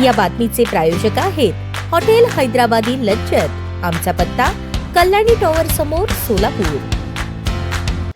या बातमीचे प्रायोजक आहेत हॉटेल हैदराबादी लज्जत। आमचा पत्ता कल्याणी टॉवर समोर, सोलापूर।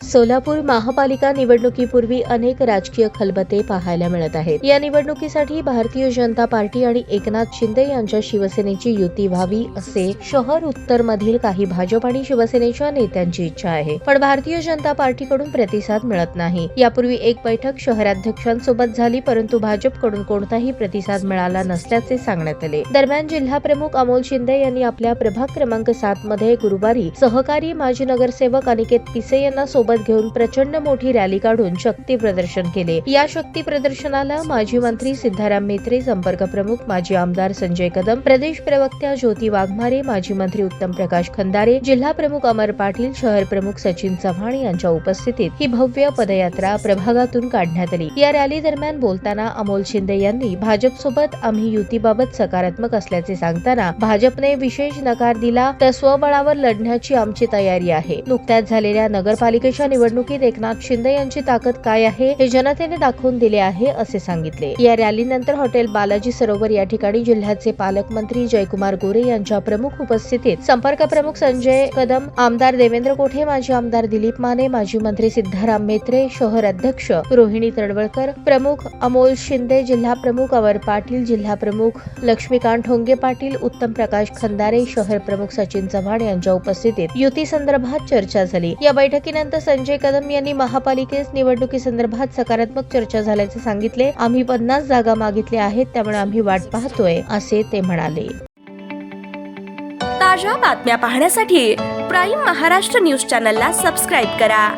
सोलापूर महापालिका निवडणुकीपूर्वी अनेक राजकीय खलबते पाहायला मिळत आहेत। या निवडणुकीसाठी भारतीय जनता पार्टी आणि एकनाथ शिंदे यांच्या शिवसेनेची युती व्हावी असे शहर उत्तर मधील काही भाजप आणि शिवसेनेच्या नेत्यांची इच्छा आहे, पण भारतीय जनता पार्टीकडून प्रतिसाद मिळत नाही। यापूर्वी एक बैठक शहराध्यक्षांसोबत झाली, परंतु भाजपकडून कोणताही प्रतिसाद मिळाला नसल्याचे सांगण्यात आले। दरम्यान जिल्हा प्रमुख अमोल शिंदे यांनी आपल्या प्रभाग क्रमांक 7 मध्ये गुरुवारी सहकारी माजी नगरसेवक अनिकेत पिसे यांना सोबत घेऊन प्रचंड मोठी रॅली काढून शक्ती प्रदर्शन केले। या शक्ती प्रदर्शनाला माजी मंत्री सिद्धाराम म्हेत्रे, संपर्क प्रमुख माजी आमदार संजय कदम, प्रदेश प्रवक्त्या ज्योती वाघमारे, माजी मंत्री उत्तम प्रकाश खंदारे, जिल्हा प्रमुख अमर पाटील, शहर प्रमुख सचिन चव्हाण यांच्या उपस्थितीत ही भव्य पदयात्रा प्रभागातून काढण्यात आली। या रॅली दरम्यान बोलताना अमोल शिंदे यांनी भाजपसोबत आम्ही युतीबाबत सकारात्मक असल्याचे सांगताना, भाजपने विशेष नकार दिला तर स्वबळावर लढण्याची आमची तयारी आहे। नुकत्याच झालेल्या नगरपालिकेच्या निवडणुकीत एकनाथ शिंदे यांची ताकद काय आहे हे जनतेने दाखवून दिले आहे असे सांगितले। या रॅलीनंतर हॉटेल बालाजी सरोवर या ठिकाणी जिल्ह्याचे पालकमंत्री जयकुमार गोरे यांच्या प्रमुख उपस्थितीत संपर्क प्रमुख संजय कदम, आमदार देवेंद्र कोठे, माजी आमदार दिलीप माने, माजी मंत्री सिद्धाराम म्हेत्रे, शहर अध्यक्ष रोहिणी तडवळकर, प्रमुख अमोल शिंदे, जिल्हा प्रमुख अमर पाटील, जिल्हा प्रमुख लक्ष्मीकांत ठोंगे पाटील, उत्तम प्रकाश खंदारे, शहर प्रमुख सचिन चव्हाण यांच्या उपस्थितीत युती संदर्भात चर्चा झाली। या बैठकीनंतर संजय कदम यांनी महापालिकेस निवडणुकीसंदर्भात सकारात्मक चर्चा झाल्याचे सांगितले। आम्ही 50 जागा मागितल्या आहेत, त्यामुळे आम्ही वाट पाहतोय असे ते म्हणाले। ताज्या बातम्या पाहण्यासाठी प्राईम महाराष्ट्र न्यूज चॅनलला सबस्क्राईब करा।